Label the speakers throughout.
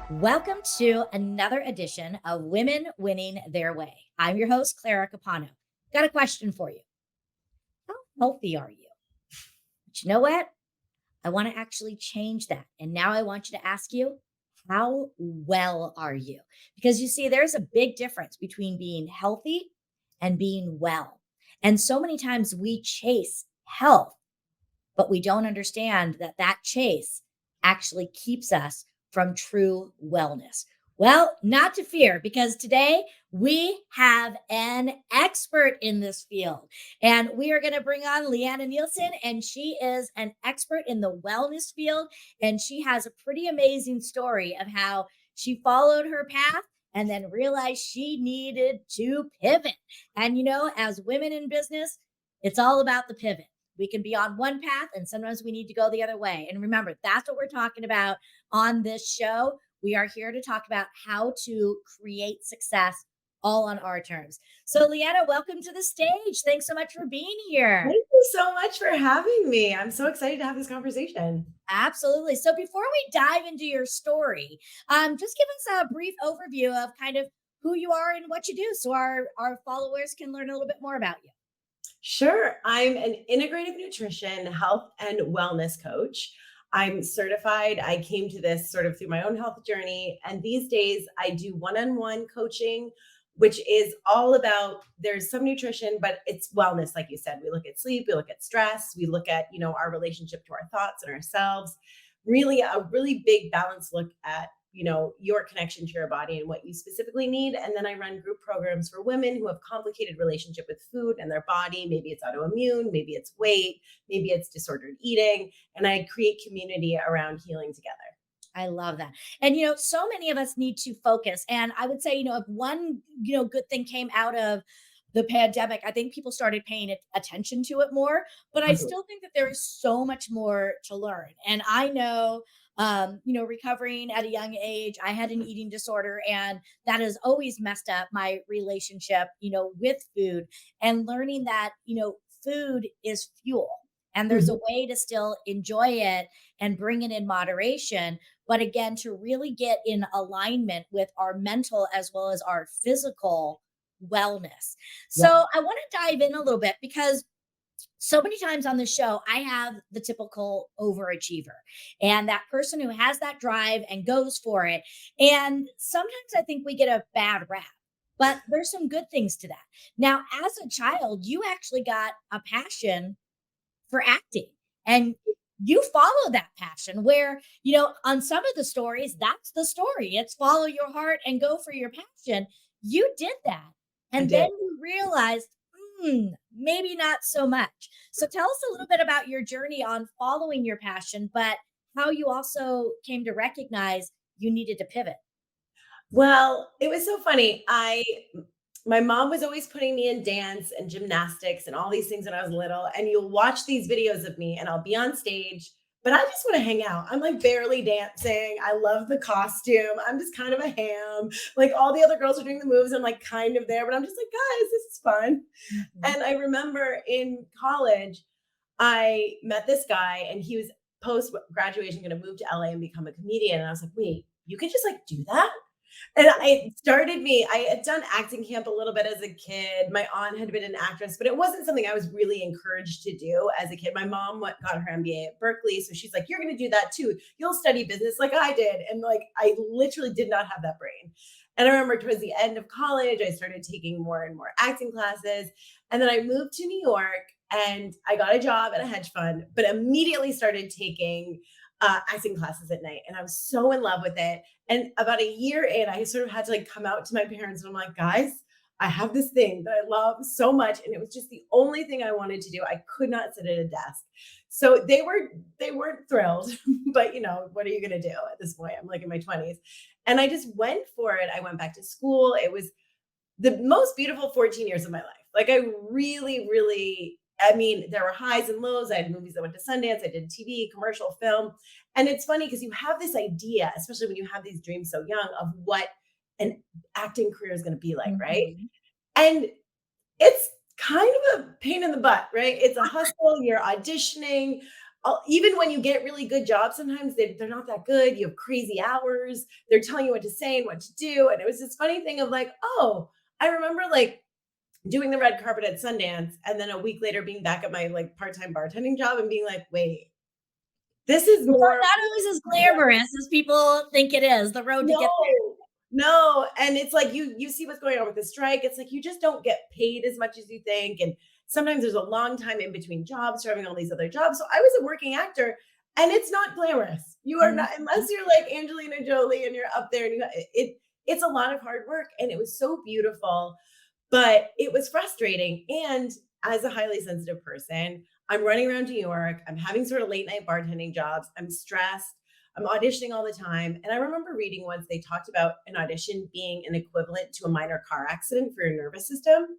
Speaker 1: Welcome to another edition of Women Winning Their Way. I'm your host, Clara Capano. Got a question for you. How healthy are you? But you know what? I want to actually change that. And now I want you to ask you, how well are you? Because you see, there's a big difference between being healthy and being well. And so many times we chase health, but we don't understand that that chase actually keeps us from true wellness. Well, not to fear, because today we have an expert in this field. And we are going to bring on Lianna Nielsen, and she is an expert in the wellness field. And she has a pretty amazing story of how she followed her path and then realized she needed to pivot. And, as women in business, it's all about the pivot. We can be on one path and sometimes we need to go the other way. And remember, that's what we're talking about on this show. We are here to talk about how to create success all on our terms. So, Lianna, welcome to the stage. Thanks so much for being here.
Speaker 2: Thank you so much for having me. I'm so excited to have this conversation.
Speaker 1: Absolutely. So before we dive into your story, just give us a brief overview of kind of who you are and what you do so our followers can learn a little bit more about you.
Speaker 2: Sure. I'm an integrative nutrition, health, and wellness coach. I'm certified. I came to this sort of through my own health journey. And these days I do one-on-one coaching, which is all about there's some nutrition, but it's wellness. Like you said, we look at sleep, we look at stress, we look at, our relationship to our thoughts and ourselves. Really a really big balanced look at your connection to your body and what you specifically need. And then I run group programs for women who have complicated relationship with food and their body. Maybe it's autoimmune, maybe it's weight, maybe it's disordered eating. And I create community around healing together.
Speaker 1: I love that. And, so many of us need to focus. And I would say, if one, good thing came out of the pandemic, I think people started paying attention to it more, but I still think that there is so much more to learn. And I know, recovering at a young age, I had an eating disorder and that has always messed up my relationship, with food, and learning that, food is fuel and there's a way to still enjoy it and bring it in moderation. But again, to really get in alignment with our mental as well as our physical wellness. So I want to dive in a little bit because so many times on the show, I have the typical overachiever and that person who has that drive and goes for it. And sometimes I think we get a bad rap, but there's some good things to that. Now, as a child, you actually got a passion for acting and you follow that passion where, on some of the stories, that's the story. It's follow your heart and go for your passion. You did that. And then you realized, maybe not so much. So tell us a little bit about your journey on following your passion, but how you also came to recognize you needed to pivot.
Speaker 2: Well, it was so funny. My mom was always putting me in dance and gymnastics and all these things when I was little. And you'll watch these videos of me and I'll be on stage, but I just want to hang out. I'm like barely dancing. I love the costume. I'm just kind of a ham. Like all the other girls are doing the moves. I'm like kind of there, but I'm just like, guys, this is fun. And I remember in college, I met this guy and he was post graduation going to move to LA and become a comedian. And I was like, wait, you can just like do that? And I had done acting camp a little bit as a kid. My aunt had been an actress, but it wasn't something I was really encouraged to do as a kid. My mom got her MBA at Berkeley. So she's like, you're going to do that too. You'll study business like I did. And like, I literally did not have that brain. And I remember towards the end of college, I started taking more and more acting classes. And then I moved to New York and I got a job at a hedge fund, but immediately started taking acting classes at night. And I was so in love with it. And about a year in, I sort of had to like come out to my parents and I'm like, guys, I have this thing that I love so much. And it was just the only thing I wanted to do. I could not sit at a desk. So they weren't thrilled, but what are you going to do at this point? I'm like in my 20s. And I just went for it. I went back to school. It was the most beautiful 14 years of my life. Like I really, really, there were highs and lows. I had movies that went to Sundance. I did TV, commercial, film. And it's funny because you have this idea, especially when you have these dreams so young, of what an acting career is going to be like, right?
Speaker 1: Mhm.
Speaker 2: And it's kind of a pain in the butt, right? It's a hustle, you're auditioning. Even when you get really good jobs, sometimes they're not that good. You have crazy hours. They're telling you what to say and what to do. And it was this funny thing of like, oh, I remember like doing the red carpet at Sundance and then a week later being back at my like part-time bartending job and being like, wait, this is
Speaker 1: It's
Speaker 2: more.
Speaker 1: not always as glamorous as people think it is, the road to get
Speaker 2: No, no, and it's like you see what's going on with the strike. It's like you just don't get paid as much as you think, and sometimes there's a long time in between jobs, having all these other jobs. So I was a working actor, and it's not glamorous. You are
Speaker 1: there.
Speaker 2: not unless you're like Angelina Jolie and you're up there, and it's a lot of hard work, and it was so beautiful, but it was frustrating. And as a highly sensitive person, I'm running around New York. I'm having sort of late night bartending jobs. I'm stressed. I'm auditioning all the time. And I remember reading once they talked about an audition being an equivalent to a minor car accident for your nervous system.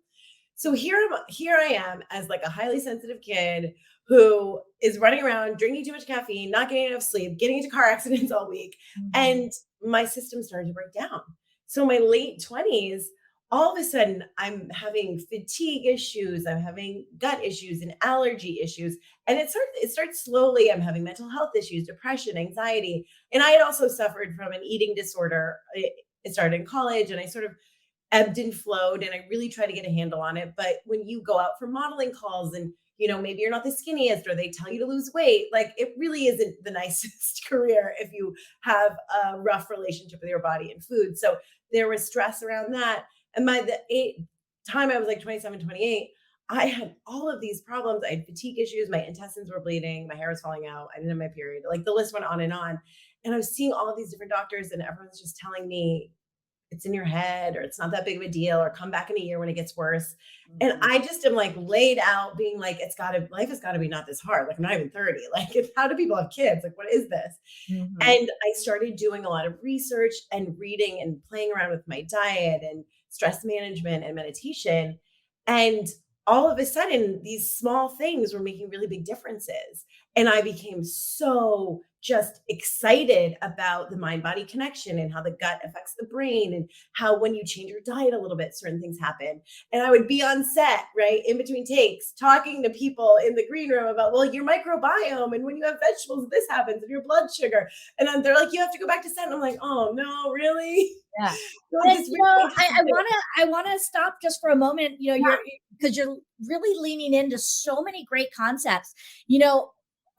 Speaker 2: So here I am as like a highly sensitive kid who is running around drinking too much caffeine, not getting enough sleep, getting into car accidents all week,
Speaker 1: Mhm.
Speaker 2: and my system started to break down. So my late 20s, all of a sudden I'm having fatigue issues, I'm having gut issues and allergy issues, and it starts slowly. I'm having mental health issues, depression, anxiety, and I had also suffered from an eating disorder. It started in college, and I sort of ebbed and flowed, and I really try to get a handle on it. But when you go out for modeling calls and maybe you're not the skinniest or they tell you to lose weight, like it really isn't the nicest career if you have a rough relationship with your body and food. So there was stress around that. And by time I was like 27, 28, I had all of these problems. I had fatigue issues, my intestines were bleeding, my hair was falling out, I didn't have my period. Like the list went on and on. And I was seeing all of these different doctors, and everyone's just telling me it's in your head or it's not that big of a deal or come back in a year when it gets worse. And
Speaker 1: Mhm.
Speaker 2: I just am like laid out being like, life has got to be not this hard. Like I'm not even 30. Like how do people have kids? Like what is this?
Speaker 1: Mhm.
Speaker 2: And I started doing a lot of research and reading and playing around with my diet and stress management and meditation. And all of a sudden, these small things were making really big differences. And I became so just excited about the mind body connection and how the gut affects the brain and how when you change your diet a little bit, certain things happen. And I would be on set, right, in between takes, talking to people in the green room about, well, your microbiome, and when you have vegetables, this happens, and your blood sugar. And then they're like, you have to go back to set. And I'm like, oh no, really?
Speaker 1: Yeah.
Speaker 2: Like
Speaker 1: And
Speaker 2: this really
Speaker 1: I wanna stop just for a moment,
Speaker 2: yeah,
Speaker 1: because you're really leaning into so many great concepts. You know,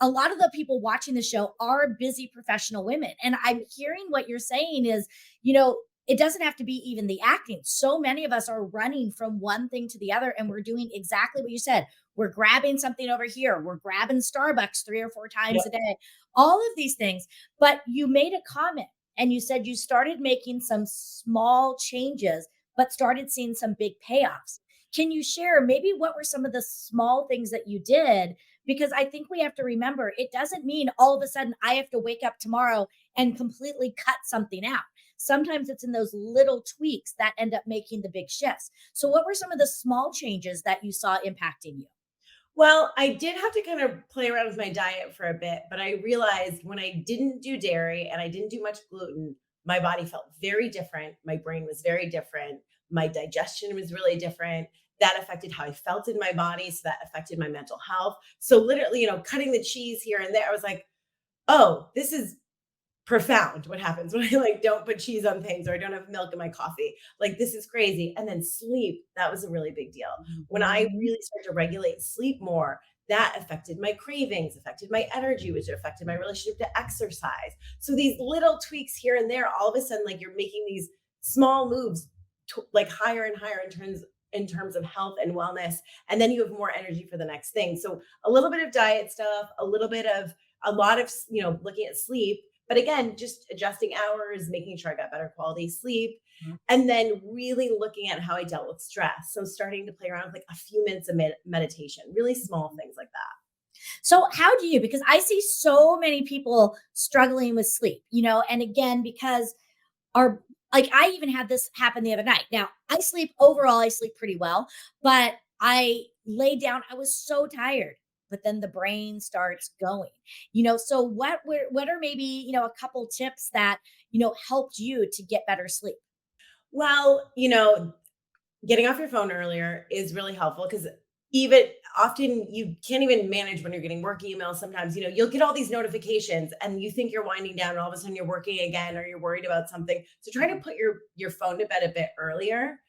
Speaker 1: a lot of the people watching the show are busy professional women, and I'm hearing what you're saying is, it doesn't have to be even the acting. So many of us are running from one thing to the other, and we're doing exactly what you said. We're grabbing something over here, we're grabbing Starbucks 3 or 4
Speaker 2: yeah,
Speaker 1: times a day, all of these things. But you made a comment and you said you started making some small changes, but started seeing some big payoffs. Can you share maybe what were some of the small things that you did? Because I think we have to remember it doesn't mean all of a sudden I have to wake up tomorrow and completely cut something out. Sometimes it's in those little tweaks that end up making the big shifts. So, what were some of the small changes that you saw impacting you?
Speaker 2: well, I did have to kind of play around with my diet for a bit, but I realized when I didn't do dairy and I didn't do much gluten, my body felt very different. My brain was very different. My digestion was really different. That affected how I felt in my body. So that affected my mental health. So literally, cutting the cheese here and there, I was like, oh, this is profound what happens when I like don't put cheese on things or I don't have milk in my coffee. Like this is crazy. And then sleep, that was a really big deal. When I
Speaker 1: Mhm.
Speaker 2: really started to regulate sleep more, that affected my cravings, affected my energy, which affected my relationship to exercise. So these little tweaks here and there, all of a sudden, like you're making these small moves like higher and higher in terms of health and wellness. And then you have more energy for the next thing. So a little bit of diet stuff, a lot of, looking at sleep, but again, just adjusting hours, making sure I got better quality sleep, and then really looking at how I dealt with stress. So starting to play around with like a few minutes of meditation, really small things like that.
Speaker 1: So, how do you, because I see so many people struggling with sleep, and again, because our, like, I even had this happen the other night. Now, I sleep pretty well, but I laid down, I was so tired. But then the brain starts going, So, what are maybe, a couple tips that, helped you to get better sleep?
Speaker 2: Well, getting off your phone earlier is really helpful because even often you can't even manage when you're getting work emails. Sometimes, you'll get all these notifications and you think you're winding down and all of a sudden you're working again or you're worried about something. So try to put your phone to bed a bit earlier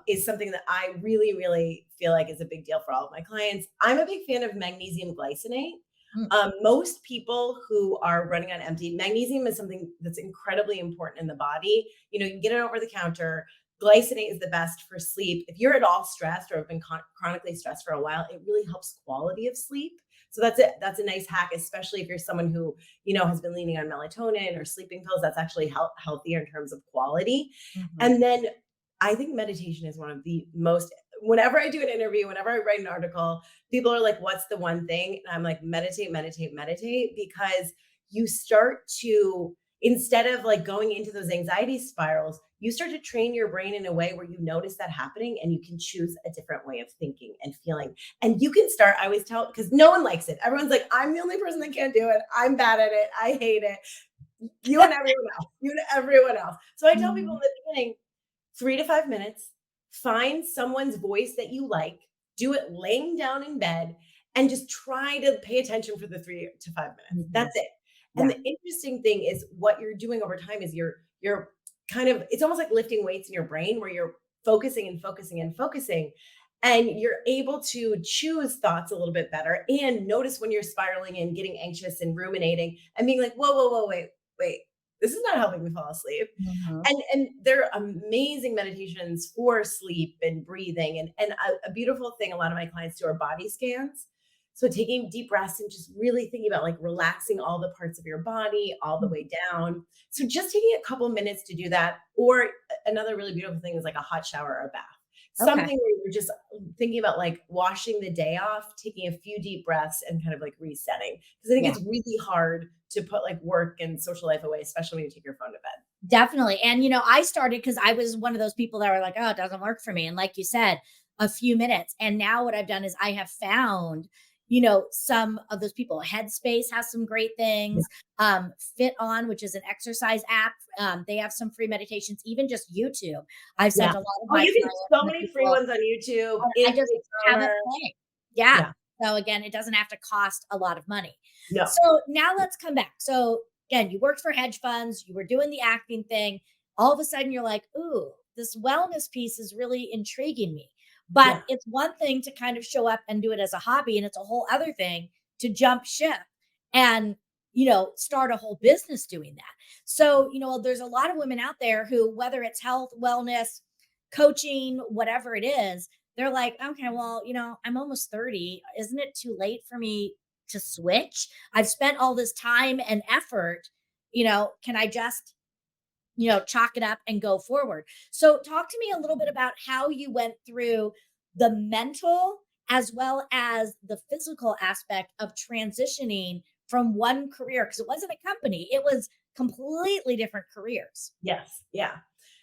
Speaker 2: is something that I really, really feel like is a big deal for all of my clients. I'm a big fan of magnesium glycinate.
Speaker 1: Mm,
Speaker 2: Most people who are running on empty, magnesium is something that's incredibly important in the body. You can get it over the counter. Glycinate is the best for sleep. If you're at all stressed or have been chronically stressed for a while, it really helps quality of sleep. So that's it. That's a nice hack, especially if you're someone who has been leaning on melatonin or sleeping pills. That's actually healthier in terms of quality.
Speaker 1: mhm.
Speaker 2: And then I think meditation is one of the most. Whenever I do an interview, whenever I write an article, people are like, "What's the one thing?" And I'm like, "Meditate, meditate, meditate," because you start to, instead of like going into those anxiety spirals, you start to train your brain in a way where you notice that happening and you can choose a different way of thinking and feeling. And you can start, I always tell, because no one likes it. Everyone's like, "I'm the only person that can't do it. I'm bad at it. I hate it." You and everyone else. You and everyone else. So I tell people in
Speaker 1: Mhm.
Speaker 2: the beginning, 3 to 5 minutes, find someone's voice that you like, do it laying down in bed, and just try to pay attention for the 3 to 5 minutes.
Speaker 1: Mhm.
Speaker 2: That's it. And
Speaker 1: Yeah.
Speaker 2: the interesting thing is what you're doing over time is you're kind of, it's almost like lifting weights in your brain where you're focusing and focusing and focusing. And you're able to choose thoughts a little bit better and notice when you're spiraling and getting anxious and ruminating and being like, whoa, whoa, whoa, wait, this is not helping me fall asleep.
Speaker 1: Mhm.
Speaker 2: And there are amazing meditations for sleep and breathing, and a beautiful thing a lot of my clients do are body scans. So taking deep breaths and just really thinking about like relaxing all the parts of your body all the
Speaker 1: Mhm.
Speaker 2: way down. So just taking a couple minutes to do that, or another really beautiful thing is like a hot shower or a bath.
Speaker 1: Okay.
Speaker 2: Something where you're just thinking about like washing the day off, taking a few deep breaths and kind of like resetting. Because I think
Speaker 1: Yeah.
Speaker 2: it's really hard to put like work and social life away, especially when you take your phone to bed.
Speaker 1: Definitely. And, I started because I was one of those people that were like, oh, it doesn't work for me. And like you said, a few minutes. And now what I've done is I have found, some of those people. Headspace has some great things. Fit On, which is an exercise app. They have some free meditations, even just YouTube. I've
Speaker 2: Yeah.
Speaker 1: sent a lot of
Speaker 2: Oh,
Speaker 1: my
Speaker 2: you get
Speaker 1: clients
Speaker 2: so
Speaker 1: and the
Speaker 2: many free
Speaker 1: people,
Speaker 2: ones on YouTube,
Speaker 1: I just
Speaker 2: intake
Speaker 1: have it
Speaker 2: timer.
Speaker 1: playing. Yeah.
Speaker 2: Yeah.
Speaker 1: So again, it doesn't have to cost a lot of money.
Speaker 2: No.
Speaker 1: So now let's come back. So again, you worked for hedge funds, you were doing the acting thing. All of a sudden you're like, ooh, this wellness piece is really intriguing me. But
Speaker 2: Yeah.
Speaker 1: it's one thing to kind of show up and do it as a hobby, and it's a whole other thing to jump ship and start a whole business doing that. So, there's a lot of women out there who, whether it's health, wellness, coaching, whatever it is, they're like, okay, well, I'm almost 30. Isn't it too late for me to switch? I've spent all this time and effort. Can I just, chalk it up and go forward? So, talk to me a little bit about how you went through the mental as well as the physical aspect of transitioning from one career, because it wasn't a company, it was completely different careers.
Speaker 2: Yes. Yeah.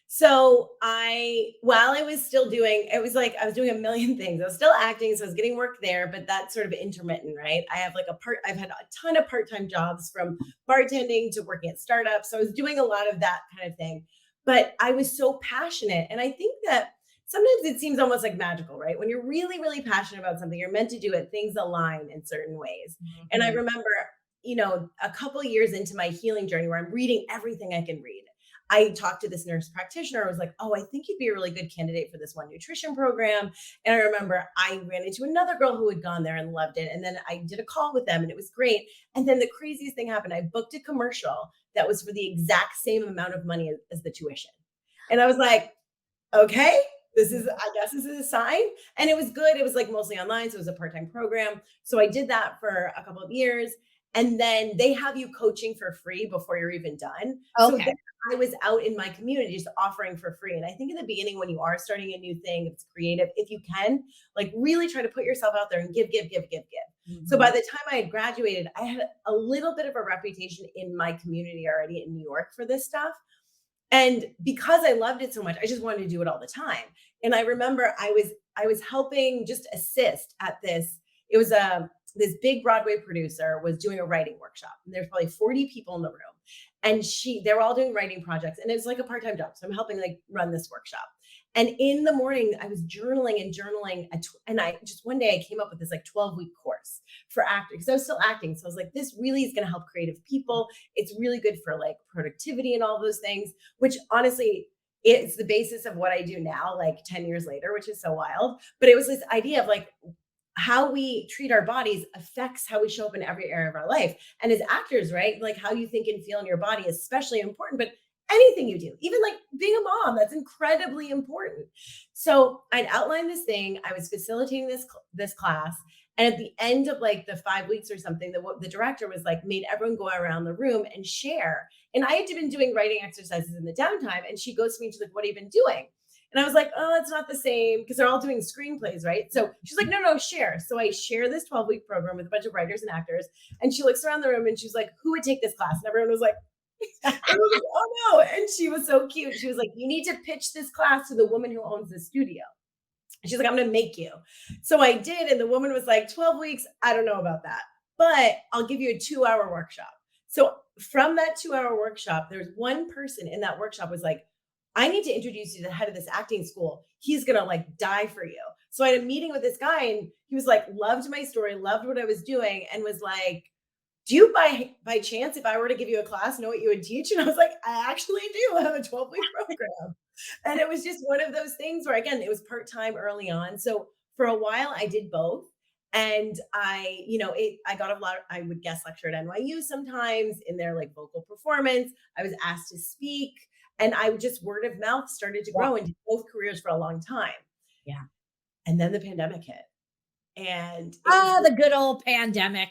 Speaker 2: So while I was still doing, it was like I was doing a million things. I was still acting, so I was getting work there, but that's sort of intermittent, right? I've had a ton of part-time jobs from bartending to working at startups. So I was doing a lot of that kind of thing. But I was so passionate. And I think that sometimes it seems almost like magical, right? When you're really, really passionate about something, you're meant to do it, things align in certain ways. And I
Speaker 1: Mhm.
Speaker 2: remember, a couple years into my healing journey where I'm reading everything I can read. I talked to this nurse practitioner. I was like, oh, I think you'd be a really good candidate for this one nutrition program. And I remember I ran into another girl who had gone there and loved it. And then I did a call with them and it was great. And then the craziest thing happened. I booked a commercial that was for the exact same amount of money as the tuition. And I was like, okay, I guess this is a sign. And it was good. It was like mostly online. So it was a part time program. So I did that for a couple of years. And then they have you coaching for free before you're even done. So then
Speaker 1: Okay.
Speaker 2: I was out in my community just offering for free. And I think in the beginning, when you are starting a new thing, if it's creative, if you can, like really try to put yourself out there and give, give, give, give, give. So by
Speaker 1: Mhm.
Speaker 2: the time I had graduated, I had a little bit of a reputation in my community already in New York for this stuff. And because I loved it so much, I just wanted to do it all the time. And I remember I was helping just assist at this. It was this big Broadway producer was doing a writing workshop. And there's probably 40 people in the room. And they were all doing writing projects, and it was like a part-time job. So I'm helping like run this workshop. And in the morning, I was journaling and journaling. And I just one day I came up with this like 12-week course for acting because I was still acting. So I was like, this really is going to help creative people. It's really good for like productivity and all those things, which honestly, it's the basis of what I do now, like 10 years later, which is so wild. But it was this idea of like how we treat our bodies affects how we show up in every area of our life. And as actors, right? Like how you think and feel in your body is especially important, but anything you do, even like being a mom, that's incredibly important. So I'd outlined this thing. I was facilitating this class. And at the end of like the 5 weeks or something, the director was like, made everyone go around the room and share. And I had been doing writing exercises in the downtime. And she goes to me and she's like, what have you been doing? And I was like, oh, it's not the same because they're all doing screenplays, right? So she's like, no, share. So I share this 12-week program with a bunch of writers and actors. And she looks around the room and she's like, who would take this class? And everyone was like, and I was like, oh no. And she was so cute. She was like, you need to pitch this class to the woman who owns the studio. She's like, I'm going to make you. So I did. And the woman was like, 12 weeks. I don't know about that, but I'll give you a 2-hour workshop. So from that 2-hour workshop, there's one person in that workshop was like, I need to introduce you to the head of this acting school. He's going to like die for you. So I had a meeting with this guy and he was like, loved my story, loved what I was doing. And was like, do you by chance, if I were to give you a class, know what you would teach? And I was like, I actually do. I have a 12-week program. And it was just one of those things where, again, it was part-time early on. So for a while I did both. And I got a lot I would guest lecture at NYU sometimes in their like vocal performance. I was asked to speak and I would just word of mouth started to grow into both careers for a long time.
Speaker 1: Yeah.
Speaker 2: And then the pandemic hit. And it was
Speaker 1: The good old pandemic.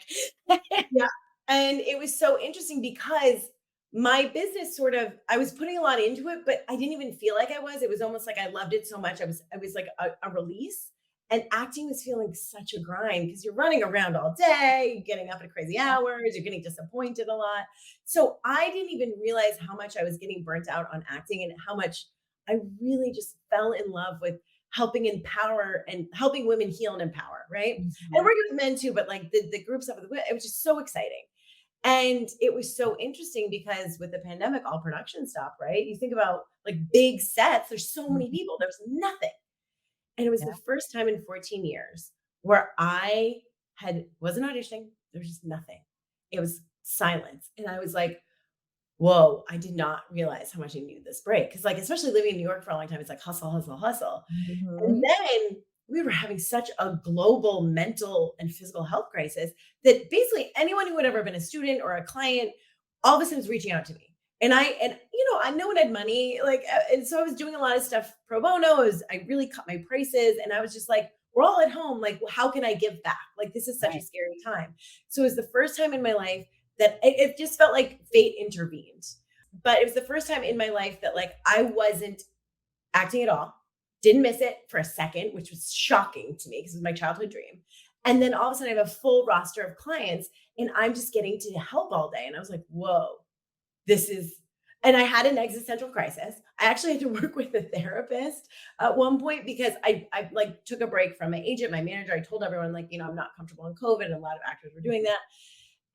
Speaker 2: yeah. And it was so interesting because my business I was putting a lot into it, but I didn't even feel like I was. It was almost like I loved it so much. I was like a release. And acting was feeling such a grind because you're running around all day, you're getting up at crazy hours, you're getting disappointed a lot. So I didn't even realize how much I was getting burnt out on acting and how much I really just fell in love with helping empower and helping women heal and empower, right? And working with men too, but like the group stuff, it was just so exciting. And it was so interesting because with the pandemic, all production stopped, right? You think about like big sets, there's so many people, there's nothing. And it was the first time in 14 years where I wasn't auditioning. There was just nothing. It was silence. And I was like, whoa, I did not realize how much I needed this break. Cause like, especially living in New York for a long time, it's like hustle, hustle, hustle. And then we were having such a global mental and physical health crisis that basically anyone who had ever been a student or a client all of a sudden was reaching out to me. And I no one had money, like, and so I was doing a lot of stuff pro bono. I really cut my prices, and I was just like, we're all at home. Like, how can I give back? Like, this is such a scary time. So it was the first time in my life that it just felt like fate intervened. But it was the first time in my life that like I wasn't acting at all, didn't miss it for a second, which was shocking to me because it was my childhood dream. And then all of a sudden I have a full roster of clients and I'm just getting to help all day. And I was like, whoa. And I had an existential crisis. I actually had to work with a therapist at one point because I like took a break from my agent, my manager. I told everyone like, I'm not comfortable in COVID, and a lot of actors were doing that.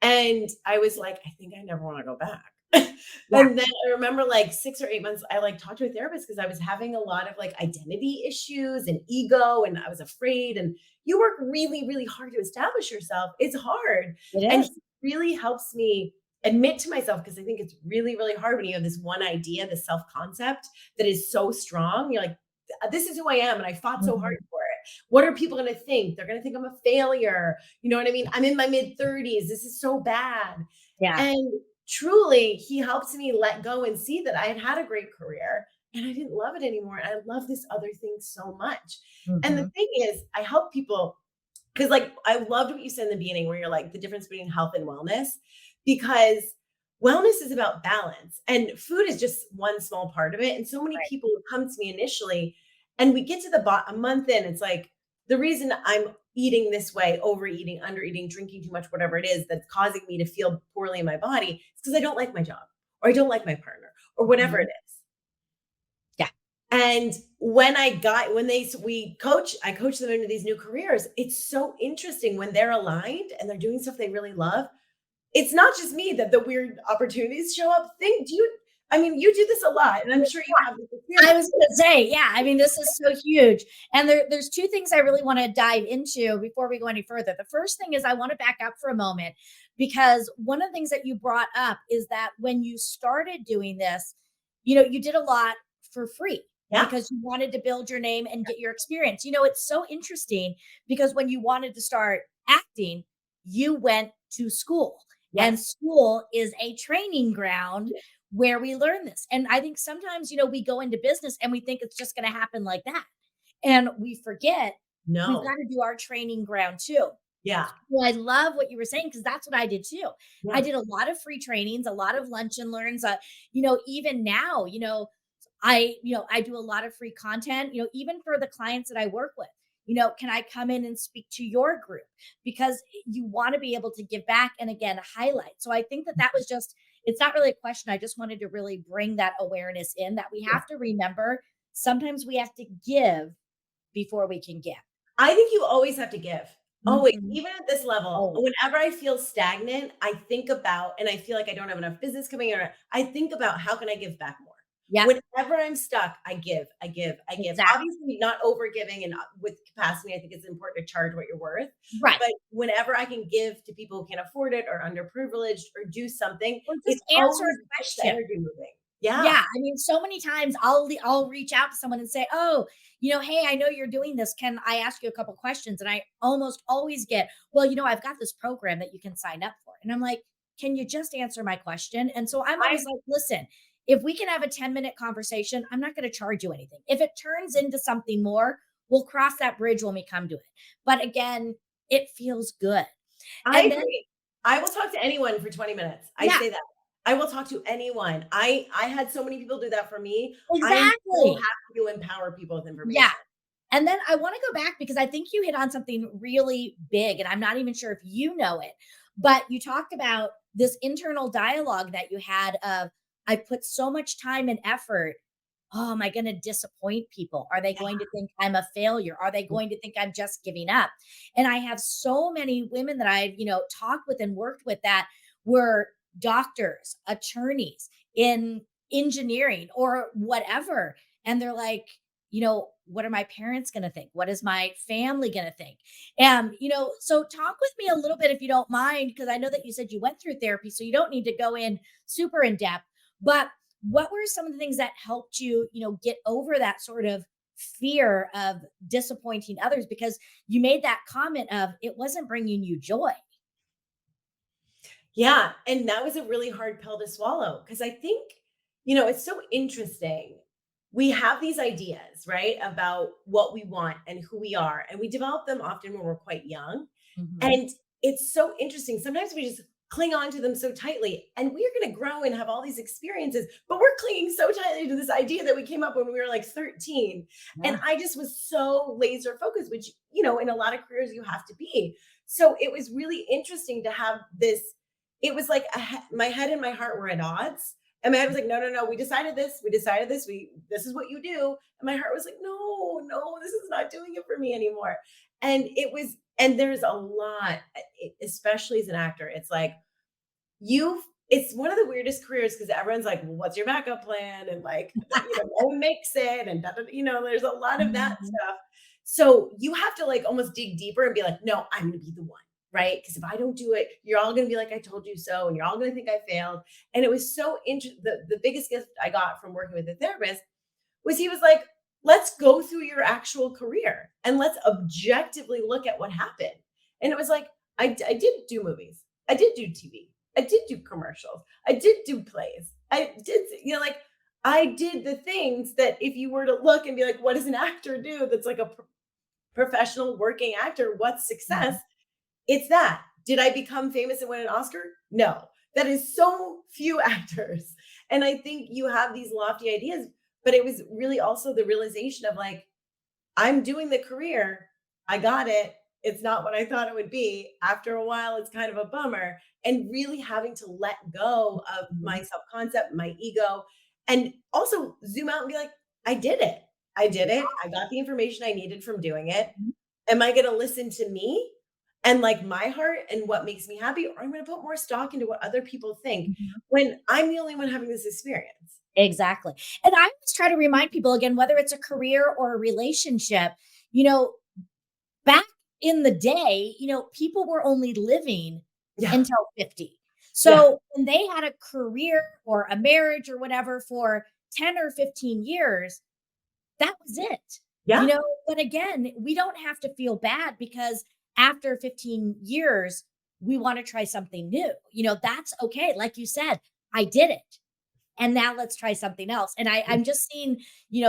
Speaker 2: And I was like, I think I never want to go back. And then I remember like 6 or 8 months, I like talked to a therapist because I was having a lot of like identity issues and ego, and I was afraid. And you work really, really hard to establish yourself. It's hard. And it really helps me admit to myself, because I think it's really, really hard when you have this one idea, this self-concept that is so strong. You're like, this is who I am. And I fought so hard for it. What are people going to think? They're going to think I'm a failure. You know what I mean? I'm in my mid-30s. This is so bad.
Speaker 1: Yeah.
Speaker 2: And truly, he helped me let go and see that I had had a great career and I didn't love it anymore. And I love this other thing so much. And the thing is, I help people because like, I loved what you said in the beginning where you're like the difference between health and wellness, because wellness is about balance and food is just one small part of it. And so many people who come to me initially and we get to a month in, it's like, the reason I'm eating this way, overeating, undereating, drinking too much, whatever it is that's causing me to feel poorly in my body, is because I don't like my job or I don't like my partner or whatever it is.
Speaker 1: Yeah.
Speaker 2: And when I coach them into these new careers. It's so interesting when they're aligned and they're doing stuff they really love. it's not just me that the weird opportunities show up. Think, do you, I mean, you do this a lot, and I'm sure you have this
Speaker 1: I
Speaker 2: experience.
Speaker 1: was gonna say, yeah, I mean, this is so huge. And there's two things I really want to dive into before we go any further. The first thing is I want to back up for a moment because one of the things that you brought up is that when you started doing this, you did a lot for free
Speaker 2: Yeah.
Speaker 1: because you wanted to build your name and get your experience. It's so interesting because when you wanted to start acting, you went to school. And
Speaker 2: Yes.
Speaker 1: school is a training ground where we learn this. And I think sometimes, we go into business and we think it's just going to happen like that. And we forget we've got
Speaker 2: No.
Speaker 1: to do our training ground too.
Speaker 2: Yeah.
Speaker 1: Well, I love what you were saying because that's what I did too. I
Speaker 2: Yeah.
Speaker 1: did a lot of free trainings, a lot of lunch and learns. Even now, I do a lot of free content, even for the clients that I work with. Can I come in and speak to your group? Because you want to be able to give back and again, highlight. So I think that was just, it's not really a question. I just wanted to really bring that awareness in that we
Speaker 2: Yeah.
Speaker 1: have to remember sometimes we have to give before we can give.
Speaker 2: I think you always have to give. Always,
Speaker 1: Mhm.
Speaker 2: even at this level,
Speaker 1: Oh,
Speaker 2: whenever I feel stagnant, I think about, and I feel like I don't have enough business coming in, I think about how can I give back more?
Speaker 1: yep,
Speaker 2: Whenever I'm stuck, I give, I give, I give.
Speaker 1: exactly.
Speaker 2: Obviously, not over giving and with capacity. I think it's important to charge what you're worth.
Speaker 1: Right.
Speaker 2: But whenever I can give to people who can't afford it or underprivileged or do something,
Speaker 1: Or just
Speaker 2: it's
Speaker 1: answer
Speaker 2: always
Speaker 1: a
Speaker 2: gets the
Speaker 1: question.
Speaker 2: energy moving. Yeah.
Speaker 1: Yeah, I mean, so many times I'll reach out to someone and say, "Oh, hey, I know you're doing this. Can I ask you a couple questions?" And I almost always get, "Well, I've got this program that you can sign up for." And I'm like, "Can you just answer my question?" And so I'm
Speaker 2: I
Speaker 1: always like, "Listen, if we can have a 10-minute conversation, I'm not going to charge you anything. If it turns into something more, we'll cross that bridge when we come to it." But again, it feels good.
Speaker 2: I
Speaker 1: And then
Speaker 2: agree. I will talk to anyone for 20 minutes. I
Speaker 1: yeah,
Speaker 2: say that. I will talk to anyone. I had so many people do that for me. I am so
Speaker 1: exactly.
Speaker 2: happy to empower people with
Speaker 1: Yeah.
Speaker 2: information.
Speaker 1: And then I want to go back because I think you hit on something really big, and I'm not even sure if you know it, but you talked about this internal dialogue that you had of, I put so much time and effort. Oh, am I going to disappoint people? Are they going to think I'm a failure? Are they going to think I'm just giving up? And I have so many women that I've, talked with and worked with that were doctors, attorneys in engineering or whatever. And they're like, what are my parents going to think? What is my family going to think? And, so talk with me a little bit if you don't mind, because I know that you said you went through therapy, so you don't need to go in super in depth. But what were some of the things that helped you, get over that sort of fear of disappointing others? Because you made that comment of it wasn't bringing you joy.
Speaker 2: Yeah, and that was a really hard pill to swallow because I think, it's so interesting. We have these ideas, right, about what we want and who we are, and we develop them often when we're quite young.
Speaker 1: Mhm.
Speaker 2: And it's so interesting. Sometimes we just cling on to them so tightly, and we're going to grow and have all these experiences, but we're clinging so tightly to this idea that we came up when we were like 13. And
Speaker 1: Yeah.
Speaker 2: I just was so laser focused, which, in a lot of careers you have to be. So it was really interesting to have this. It was like my head and my heart were at odds. And my head was like, no, no, no, we decided this. We decided this. This is what you do. And my heart was like, no, no, this is not doing it for me anymore. And it was, and there's a lot, especially as an actor, it's like it's one of the weirdest careers because everyone's like, well, what's your backup plan? And like, no one makes it. And, there's a lot of that
Speaker 1: Mhm.
Speaker 2: stuff. So you have to like almost dig deeper and be like, no, I'm going to be the one. Right. Because if I don't do it, you're all going to be like, I told you so. And you're all going to think I failed. And it was so interesting. The biggest gift I got from working with a therapist was he was like, let's go through your actual career and let's objectively look at what happened. And it was like, I did do movies. I did do TV. I did do commercials. I did do plays. I did, like I did the things that if you were to look and be like, what does an actor do? That's like a professional working actor. What's success?
Speaker 1: Mhm.
Speaker 2: It's that. Did I become famous and win an Oscar? No. That is so few actors. And I think you have these lofty ideas, but it was really also the realization of like, I'm doing the career. I got it. It's not what I thought it would be. After a while, it's kind of a bummer. And really having to let go of my
Speaker 1: Mhm.
Speaker 2: self concept, my ego, and also zoom out and be like, I did it. I did it. I got the information I needed from doing it.
Speaker 1: Mhm.
Speaker 2: Am I going to listen to me? and like my heart and what makes me happy, or I'm going to put more stock into what other people think
Speaker 1: Mhm.
Speaker 2: when I'm the only one having this experience.
Speaker 1: Exactly. And I always try to remind people again, whether it's a career or a relationship, you know, back in the day, people were only living
Speaker 2: Yeah.
Speaker 1: until 50.
Speaker 2: Yeah.
Speaker 1: So when they had a career or a marriage or whatever for 10 or 15 years, that was it.
Speaker 2: Yeah.
Speaker 1: But again, we don't have to feel bad because after 15 years, we want to try something new. That's okay. Like you said, I did it. And now let's try something else. And I'm just seeing,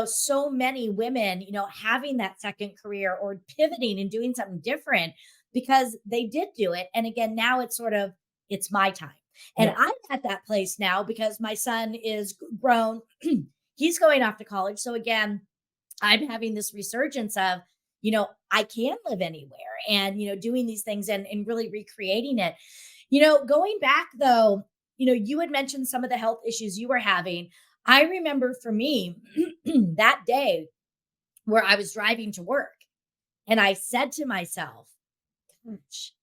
Speaker 1: so many women, having that second career or pivoting and doing something different because they did do it. And again, now it's sort of, it's my time. And
Speaker 2: Yeah.
Speaker 1: I'm at that place now because my son is grown. He's going off to college. So again, I'm having this resurgence of, I can live anywhere and, doing these things and really recreating it. Going back though, you had mentioned some of the health issues you were having. I remember for me that day where I was driving to work and I said to myself, "Gosh,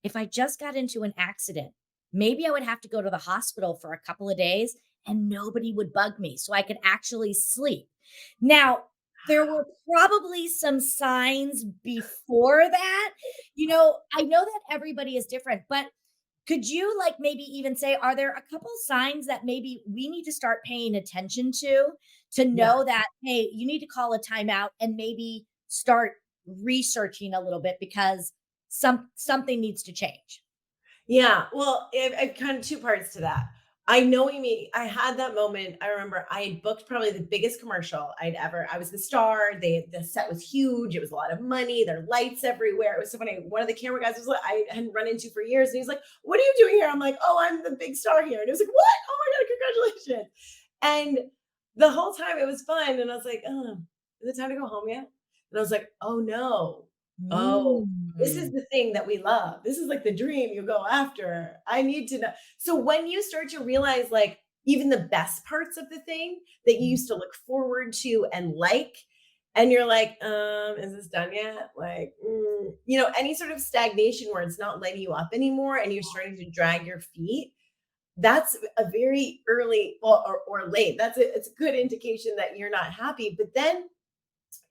Speaker 1: if I just got into an accident, maybe I would have to go to the hospital for a couple of days and nobody would bug me so I could actually sleep." Now, there were probably some signs before that. I know that everybody is different, but could you like maybe even say, are there a couple signs that maybe we need to start paying attention to
Speaker 2: Yeah.
Speaker 1: know that, hey, you need to call a timeout and maybe start researching a little bit because something needs to change?
Speaker 2: Yeah. Well, I've kind of two parts to that. I know what you mean. I had that moment. I remember I had booked probably the biggest commercial I'd ever. I was the star. The set was huge. It was a lot of money. There are lights everywhere. It was so funny. One of the camera guys was like I hadn't run into for years, and he's like, "What are you doing here?" I'm like, "Oh, I'm the big star here." And he was like, "What? Oh my god, congratulations!" And the whole time it was fun, and I was like, "Oh, is it time to go home yet?" And I was like, "Oh no, oh." This is
Speaker 1: Mm.
Speaker 2: the thing that we love. This is like the dream you go after. I need to know. So when you start to realize like even the best parts of the thing that you used to look forward to and like, and you're like, is this done yet? Like, any sort of stagnation where it's not letting you up anymore and you're starting to drag your feet. That's a very early well, or late. It's a good indication that you're not happy. But then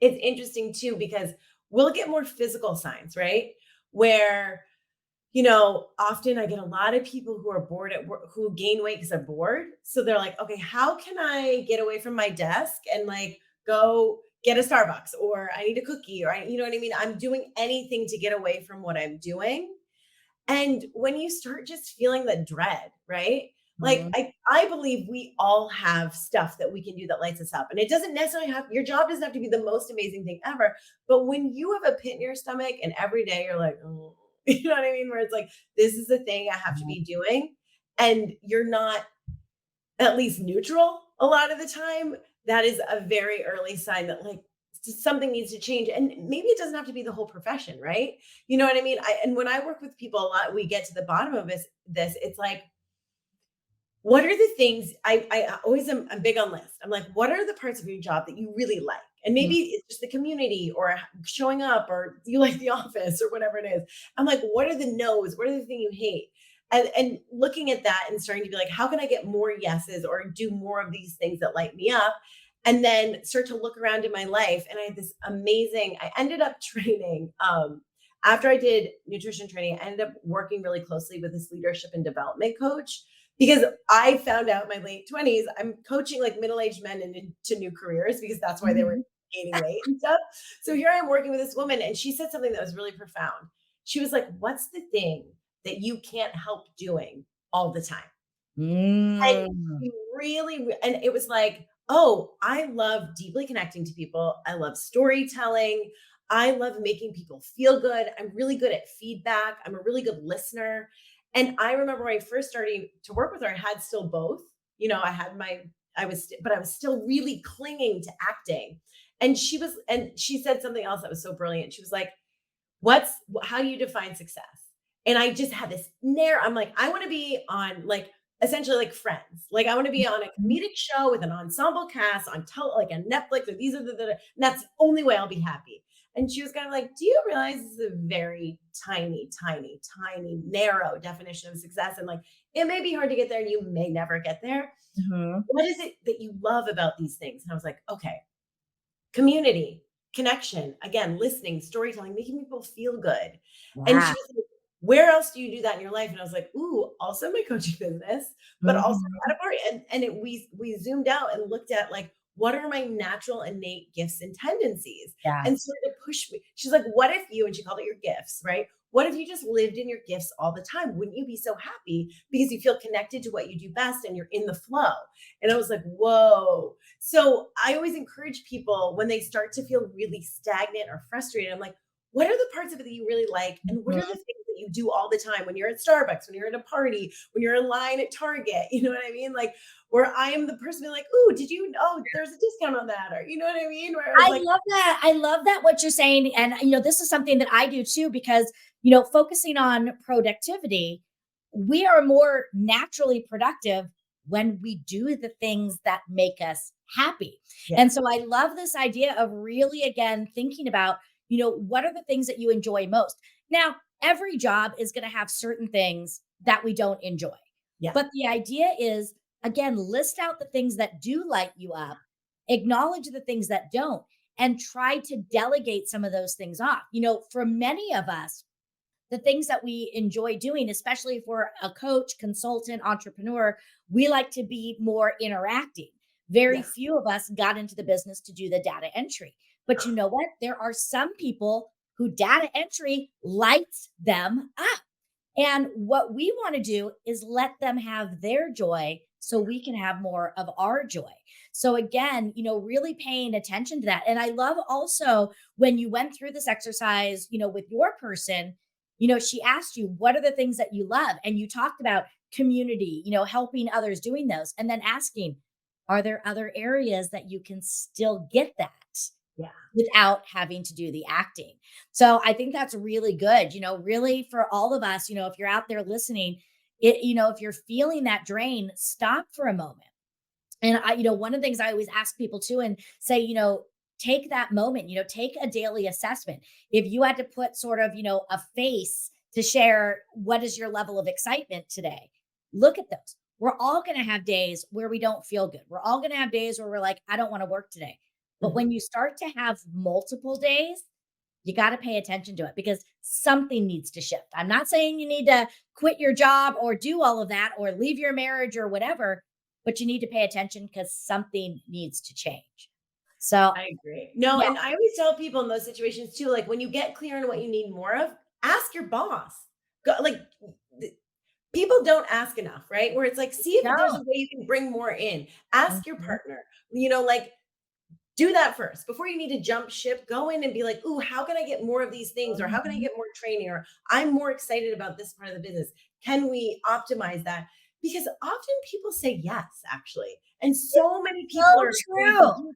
Speaker 2: it's interesting too because we'll get more physical signs, right? Where, often I get a lot of people who are bored at work who gain weight because they're bored. So they're like, okay, how can I get away from my desk and like go get a Starbucks or I need a cookie or you know what I mean? I'm doing anything to get away from what I'm doing. And when you start just feeling the dread, right? Like
Speaker 1: Mhm.
Speaker 2: I believe we all have stuff that we can do that lights us up. And it doesn't necessarily have your job doesn't have to be the most amazing thing ever. But when you have a pit in your stomach and every day you're like, oh, you know what I mean? Where it's like, this is the thing I have to be doing. And you're not at least neutral a lot of the time, that is a very early sign that like something needs to change. And maybe it doesn't have to be the whole profession, right? You know what I mean? And when I work with people a lot, we get to the bottom of this, it's like, what are the things I always am I'm big on lists. I'm like, what are the parts of your job that you really like? And maybe it's just the community or showing up or you like the office or whatever it is. I'm like, what are the no's? What are the things you hate? And looking at that and starting to be like, how can I get more yeses or do more of these things that light me up? And then start to look around in my life. And I had this amazing, I ended up training. After I did nutrition training, I ended up working really closely with this leadership and development coach because I found out in my late 20s, I'm coaching like middle-aged men into new careers because that's why they were
Speaker 1: Mhm.
Speaker 2: gaining weight and stuff. So here I am working with this woman, and she said something that was really profound. She was like, what's the thing that you can't help doing all the time? And
Speaker 1: Mm.
Speaker 2: she and it was like, "Oh, I love deeply connecting to people. I love storytelling. I love making people feel good. I'm really good at feedback. I'm a really good listener." And I remember when I first started to work with her, I had still both. I had but I was still really clinging to acting. And she said something else that was so brilliant. She was like, how do you define success? And I just had this I'm like, I want to be on like essentially like Friends. Like I want to be on a
Speaker 1: Mhm.
Speaker 2: comedic show with an ensemble cast on like a Netflix or these are and that's the only way I'll be happy. And she was kind of like, do you realize this is a very tiny, tiny, tiny, narrow definition of success? And like, it may be hard to get there and you may never get there.
Speaker 1: Mhm.
Speaker 2: What is it that you love about these things? And I was like, okay, community, connection, again, listening, storytelling, making people feel good. And
Speaker 1: Yeah.
Speaker 2: she was like, where else do you do that in your life? And I was like, ooh, also my coaching business, but also
Speaker 1: Mhm.
Speaker 2: at a party. We zoomed out and looked at like, what are my natural innate gifts and tendencies?
Speaker 1: Yeah.
Speaker 2: And sort of pushed me. She's like, what if you, and she called it your gifts, right? What if you just lived in your gifts all the time? Wouldn't you be so happy because you feel connected to what you do best and you're in the flow? And I was like, whoa. So I always encourage people when they start to feel really stagnant or frustrated, I'm like, what are the parts of it that you really like? And what are the
Speaker 1: Mhm.
Speaker 2: things that you do all the time when you're at Starbucks, when you're at a party, when you're in line at Target? You know what I mean? Like, where I am the person being like, ooh, did you know there's a discount on that? Or you know what I mean? Where I was
Speaker 1: I
Speaker 2: like,
Speaker 1: love that. I love that what you're saying. And, this is something that I do too, because, focusing on productivity, we are more naturally productive when we do the things that make us happy.
Speaker 2: yeah,
Speaker 1: And so I love this idea of really, again, thinking about, what are the things that you enjoy most? Now, every job is going to have certain things that we don't enjoy.
Speaker 2: yeah,
Speaker 1: But the idea is, again, list out the things that do light you up, acknowledge the things that don't, and try to delegate some of those things off. For many of us, the things that we enjoy doing, especially if we're a coach, consultant, entrepreneur, we like to be more interacting. Very
Speaker 2: yes.
Speaker 1: few of us got into the business to do the data entry. But you know what? There are some people who data entry lights them up. And what we want to do is let them have their joy so we can have more of our joy. So again, really paying attention to that. And I love also when you went through this exercise, with your person, she asked you, what are the things that you love? And you talked about community, helping others doing those, and then asking, are there other areas that you can still get that
Speaker 2: Yeah.
Speaker 1: without having to do the acting? So I think that's really good, really for all of us, if you're out there listening, if you're feeling that drain, stop for a moment. And one of the things I always ask people too and say, take that moment, take a daily assessment. If you had to put sort of, a face to share what is your level of excitement today, look at those. We're all going to have days where we don't feel good. We're all going to have days where we're like, I don't want to work today. But
Speaker 2: Mhm.
Speaker 1: when you start to have multiple days, you got to pay attention to it because something needs to shift. I'm not saying you need to quit your job or do all of that or leave your marriage or whatever, but you need to pay attention because something needs to change. So,
Speaker 2: I agree. No,
Speaker 1: yeah,
Speaker 2: and I always tell people in those situations too, like when you get clear on what you need more of, ask your boss. Go, like people don't ask enough, right? Where it's like, see if there's a
Speaker 1: no.
Speaker 2: way you can bring more in. Ask your
Speaker 1: Mhm,
Speaker 2: partner, like do that first before you need to jump ship. Go in and be like, ooh, how can I get more of these things? Or how can I
Speaker 1: mhm.
Speaker 2: get more training? Or I'm more excited about this part of the business. Can we optimize that? Because often people say yes, actually. And so many people
Speaker 1: So
Speaker 2: are afraid to
Speaker 1: true.
Speaker 2: do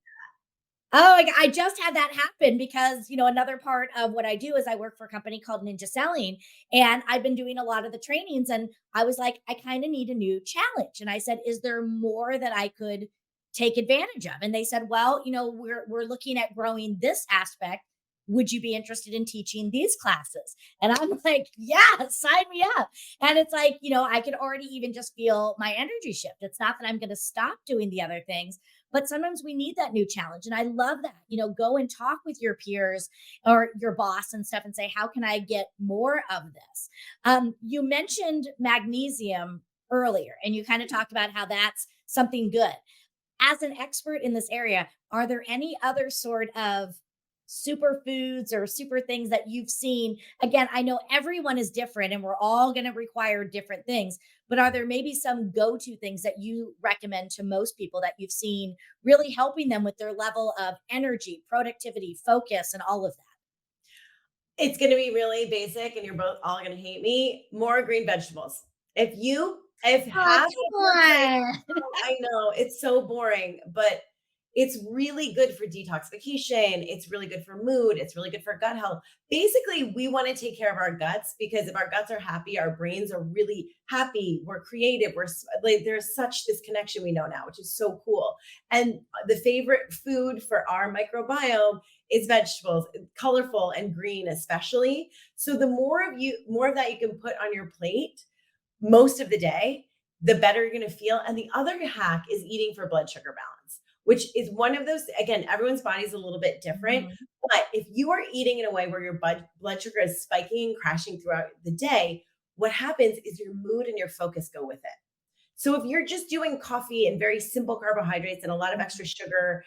Speaker 1: Oh, I just had that happen because, another part of what I do is I work for a company called Ninja Selling, and I've been doing a lot of the trainings. And I was like, I kind of need a new challenge. And I said, is there more that I could take advantage of? And they said, well, we're looking at growing this aspect. Would you be interested in teaching these classes? And I'm like, yeah, sign me up. And it's like, I could already even just feel my energy shift. It's not that I'm going to stop doing the other things, but sometimes we need that new challenge. And I love that. Go and talk with your peers or your boss and stuff and say, how can I get more of this? You mentioned magnesium earlier, and you kind of talked about how that's something good. As an expert in this area, are there any other sort of superfoods or super things that you've seen? Again, I know everyone is different and we're all going to require different things, but are there maybe some go to things that you recommend to most people that you've seen really helping them with their level of energy, productivity, focus, and all of that?
Speaker 2: It's gonna be really basic and you're both all gonna hate me. More green vegetables. If
Speaker 1: Oh,
Speaker 2: half of
Speaker 1: come
Speaker 2: your plate
Speaker 1: on.
Speaker 2: I know, it's so boring, but It's really good for detoxification. It's really good for mood. It's really good for gut health. Basically, we want to take care of our guts because if our guts are happy, our brains are really happy. We're creative. Like, there's such this connection we know now, which is so cool. And the favorite food for our microbiome is vegetables, colorful and green, especially. So the more of that you can put on your plate most of the day, the better you're going to feel. And the other hack is eating for blood sugar balance, which is one of those, again, everyone's body is a little bit different.
Speaker 1: Mhm.
Speaker 2: But if you are eating in a way where your blood sugar is spiking and crashing throughout the day, what happens is your mood and your focus go with it. So if you're just doing coffee and very simple carbohydrates and a lot of extra sugar,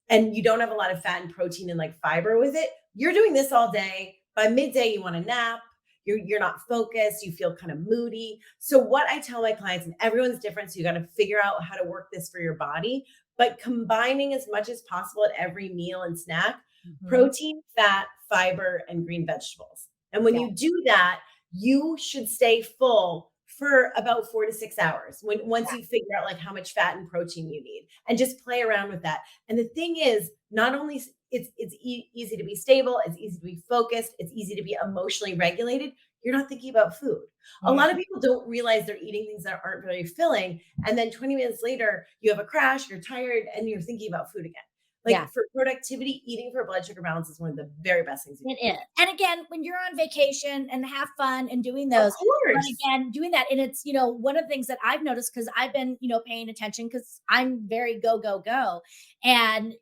Speaker 2: and you don't have a lot of fat and protein and like fiber with it, you're doing this all day. By midday, you want to nap. You're not focused. You feel kind of moody. So what I tell my clients, and everyone's different, so you got to figure out how to work this for your body, but combining as much as possible at every meal and snack,
Speaker 1: Mhm.
Speaker 2: protein, fat, fiber, and green vegetables. And when
Speaker 1: Yeah.
Speaker 2: you do that, you should stay full for about 4 to 6 hours once you figure out like how much fat and protein you need, and just play around with that. And the thing is, not only easy to be stable, it's easy to be focused, it's easy to be emotionally regulated. You're not thinking about food. A
Speaker 1: Yeah.
Speaker 2: lot of people don't realize they're eating things that aren't very filling, and then 20 minutes later, you have a crash, you're tired, and you're thinking about food again.
Speaker 1: Yeah.
Speaker 2: Like, for productivity, eating for blood sugar balance is one of the very best things you
Speaker 1: It
Speaker 2: can
Speaker 1: is. And again, when you're on vacation and have fun and doing
Speaker 2: do. Of
Speaker 1: those, but
Speaker 2: course.
Speaker 1: again, doing that, and it's, one of the things that I've noticed because I've been, paying attention because I'm very go, go, go. And,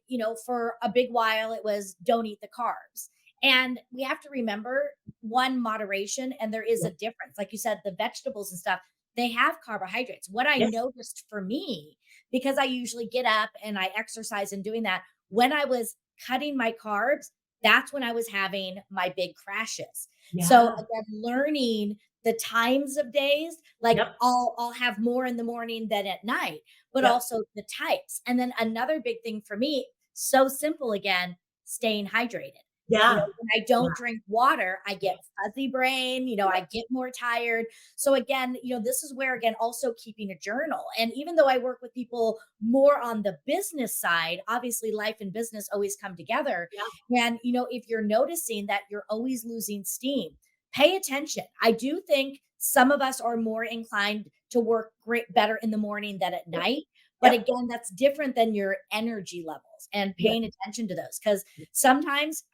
Speaker 1: for a big while, it was don't eat the carbs. And we have to remember one, moderation, and there is
Speaker 2: Yeah.
Speaker 1: a difference. Like you said, the vegetables and stuff, they have carbohydrates. What I
Speaker 2: Yes.
Speaker 1: noticed for me, because I usually get up and I exercise and doing that, when I was cutting my carbs, that's when I was having my big crashes. So
Speaker 2: Yeah.
Speaker 1: again, learning the times of days, like
Speaker 2: Yep.
Speaker 1: I'll have more in the morning than at night, but
Speaker 2: Yep.
Speaker 1: also the types. And then another big thing for me, so simple again, staying hydrated.
Speaker 2: Yeah.
Speaker 1: When I
Speaker 2: Yeah.
Speaker 1: don't drink water, I get fuzzy brain,
Speaker 2: Yep.
Speaker 1: I get more tired. So again, this is where again also keeping a journal. And even though I work with people more on the business side, obviously life and business always come together.
Speaker 2: Yeah.
Speaker 1: And if you're noticing that you're always losing steam, pay attention. I do think some of us are more inclined to work better in the morning than at
Speaker 2: Yep.
Speaker 1: night. But
Speaker 2: Yep.
Speaker 1: again, that's different than your energy levels and
Speaker 2: Yep.
Speaker 1: paying attention to those. Because sometimes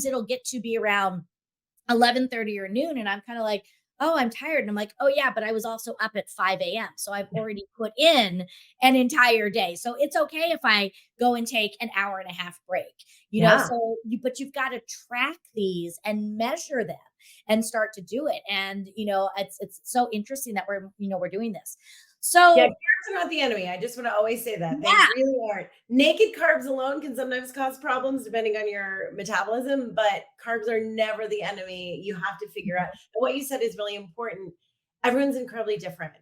Speaker 1: it'll get to be around 11:30 or noon, and I'm kind of like, oh, I'm tired. And I'm like, oh, yeah, but I was also up at 5 a.m. So I've already put in an entire day. So it's okay if I go and take an hour and a half break,
Speaker 2: Yeah.
Speaker 1: So but you've got to track these and measure them and start to do it. And, it's so interesting that we're doing this.
Speaker 2: Yeah,
Speaker 1: So,
Speaker 2: carbs are not the enemy. I just want to always say that. They
Speaker 1: yeah.
Speaker 2: really aren't. Naked carbs alone can sometimes cause problems depending on your metabolism, but carbs are never the enemy. You have to figure out. And what you said is really important. Everyone's incredibly different.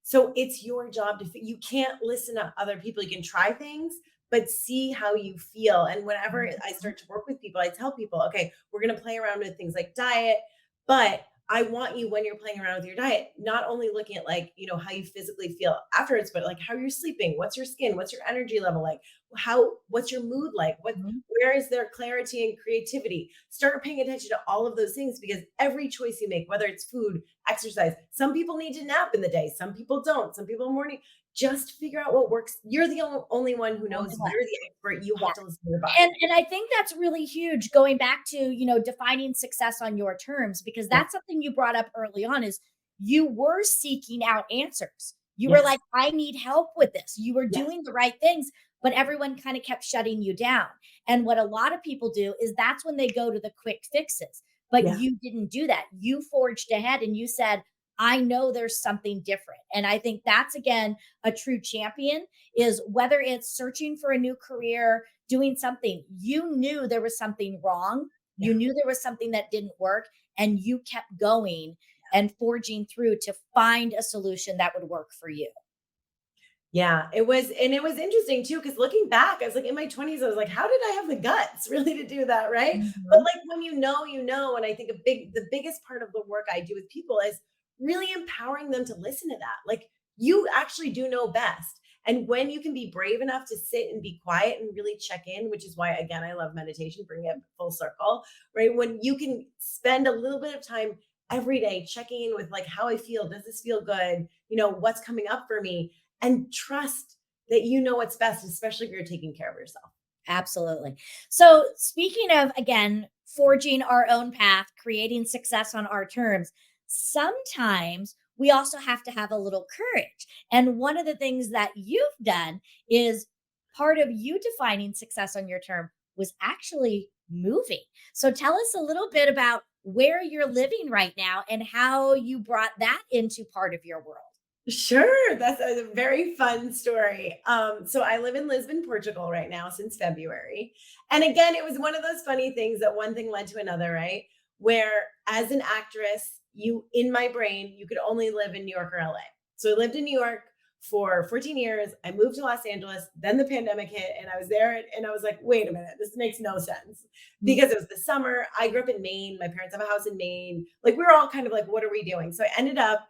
Speaker 2: So it's your job you can't listen to other people. You can try things, but see how you feel. And whenever I
Speaker 1: Mhm.
Speaker 2: start to work with people, I tell people, okay, we're going to play around with things like diet, but I want you, when you're playing around with your diet, not only looking at like, how you physically feel afterwards, but like how you're sleeping, what's your skin, what's your energy level like, what's your mood like,
Speaker 1: Mhm.
Speaker 2: where is there clarity and creativity? Start paying attention to all of those things because every choice you make, whether it's food, exercise, some people need to nap in the day, some people don't, some people morning. Just figure out what works. You're the only one who knows.
Speaker 1: Only one.
Speaker 2: You're the expert. You
Speaker 1: Yeah.
Speaker 2: have to listen to your
Speaker 1: And
Speaker 2: body.
Speaker 1: and I think that's really huge going back to, defining success on your terms, because
Speaker 2: Yeah.
Speaker 1: that's something you brought up early on is you were seeking out answers. You were
Speaker 2: Yes.
Speaker 1: like, I need help with this. You were
Speaker 2: Yes.
Speaker 1: doing the right things, but everyone kind of kept shutting you down. And what a lot of people do is that's when they go to the quick fixes. But
Speaker 2: Yeah.
Speaker 1: you didn't do that. You forged ahead and you said, I know there's something different. And I think that's again a true champion is whether it's searching for a new career, doing something, you knew there was something wrong.
Speaker 2: Yeah.
Speaker 1: You knew there was something that didn't work, and you kept going and forging through to find a solution that would work for you.
Speaker 2: Yeah, it was interesting too, because looking back, I was like in my 20s, I was like, how did I have the guts really to do that? Right. But
Speaker 1: Mhm.
Speaker 2: like when you know, and I think the biggest part of the work I do with people is really empowering them to listen to that. Like, you actually do know best. And when you can be brave enough to sit and be quiet and really check in, which is why, again, I love meditation, bring it full circle, right? When you can spend a little bit of time every day checking in with like how I feel, does this feel good? What's coming up for me? And trust that you know what's best, especially if you're taking care of yourself.
Speaker 1: Absolutely. So, speaking of, again, forging our own path, creating success on our terms, sometimes we also have to have a little courage. And one of the things that you've done is part of you defining success on your term was actually moving. So, tell us a little bit about where you're living right now and how you brought that into part of your world.
Speaker 2: Sure, that's a very fun story. So I live in Lisbon, Portugal right now since February. And again, it was one of those funny things that one thing led to another, right? Where as an actress, in my brain, you could only live in New York or LA. So I lived in New York for 14 years. I moved to Los Angeles, then the pandemic hit, and I was there and I was like, wait a minute, this makes no sense. Because it was the summer. I grew up in Maine. My parents have a house in Maine. Like we were all kind of like, what are we doing? So I ended up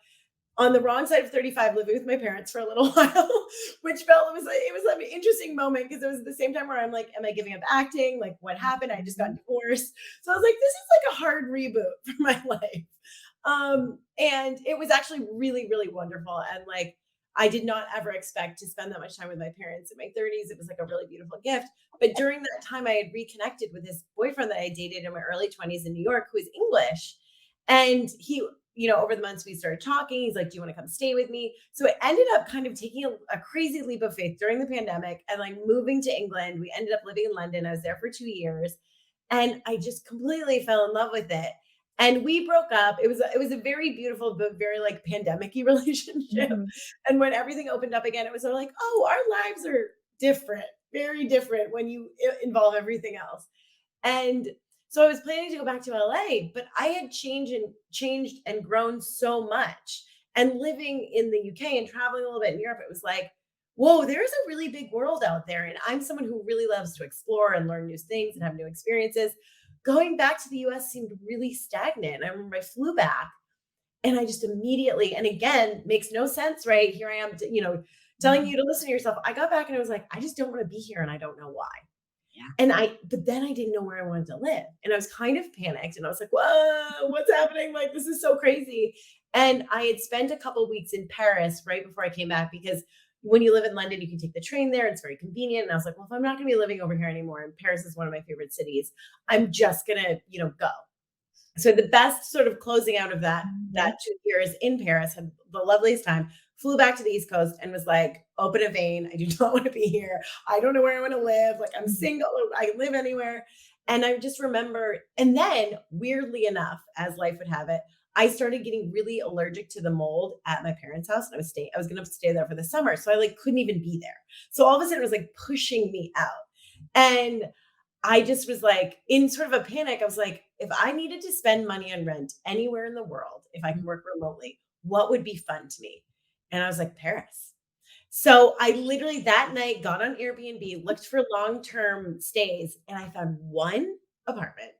Speaker 2: on the wrong side of 35 living with my parents for a little while, which it was like an interesting moment because it was at the same time where I'm like, am I giving up acting? Like what happened? I just got divorced. So I was like, this is like a hard reboot for my life. And it was actually really, really wonderful. And like I did not ever expect to spend that much time with my parents in my 30s. It was like a really beautiful gift. But during that time, I had reconnected with this boyfriend that I dated in my early 20s in New York, who is English. And he, over the months we started talking. He's like, do you want to come stay with me? So it ended up kind of taking a crazy leap of faith during the pandemic and like moving to England. We ended up living in London. I was there for 2 years and I just completely fell in love with it. And we broke up. It was a very beautiful, but very like pandemic-y relationship.
Speaker 1: Mhm.
Speaker 2: And when everything opened up again, it was sort of like, oh, our lives are different, very different when you involve everything else. And so I was planning to go back to LA, but I had changed and grown so much. And living in the UK and traveling a little bit in Europe, it was like, whoa, there's a really big world out there. And I'm someone who really loves to explore and learn new things and have new experiences. Going back to the US seemed really stagnant. I remember I flew back and I just immediately, and again, makes no sense, right? Here I am, telling you to listen to yourself. I got back and I was like, I just don't want to be here and I don't know why.
Speaker 1: Yeah.
Speaker 2: But then I didn't know where I wanted to live. And I was kind of panicked and I was like, whoa, what's happening? Like, this is so crazy. And I had spent a couple weeks in Paris right before I came back because when you live in London, you can take the train there. It's very convenient. And I was like, well, if I'm not going to be living over here anymore, and Paris is one of my favorite cities, I'm just going to, go. So the best sort of closing out of that 2 years in Paris, had the loveliest time, flew back to the East Coast and was like, open a vein. I do not want to be here. I don't know where I want to live. Like I'm
Speaker 1: Mhm.
Speaker 2: single. I can live anywhere. And I just remember, and then weirdly enough, as life would have it, I started getting really allergic to the mold at my parents' house. And I was going to stay there for the summer. So I like couldn't even be there. So all of a sudden it was like pushing me out. And I just was like in sort of a panic. I was like, if I needed to spend money on rent anywhere in the world, if I could work remotely, what would be fun to me? And I was like, Paris. So I literally that night got on Airbnb, looked for long-term stays, and I found one apartment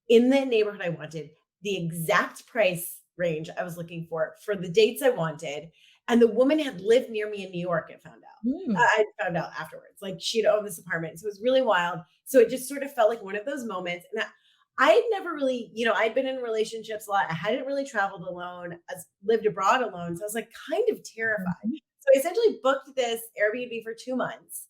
Speaker 2: in the neighborhood I wanted, the exact price range I was looking for the dates I wanted. And the woman had lived near me in New York, I found out.
Speaker 1: Mm.
Speaker 2: I found out afterwards. Like she'd owned this apartment. So it was really wild. So it just sort of felt like one of those moments. And I had never really, I'd been in relationships a lot. I hadn't really traveled alone, lived abroad alone. So I was like kind of terrified.
Speaker 1: Mhm.
Speaker 2: So I essentially booked this Airbnb for 2 months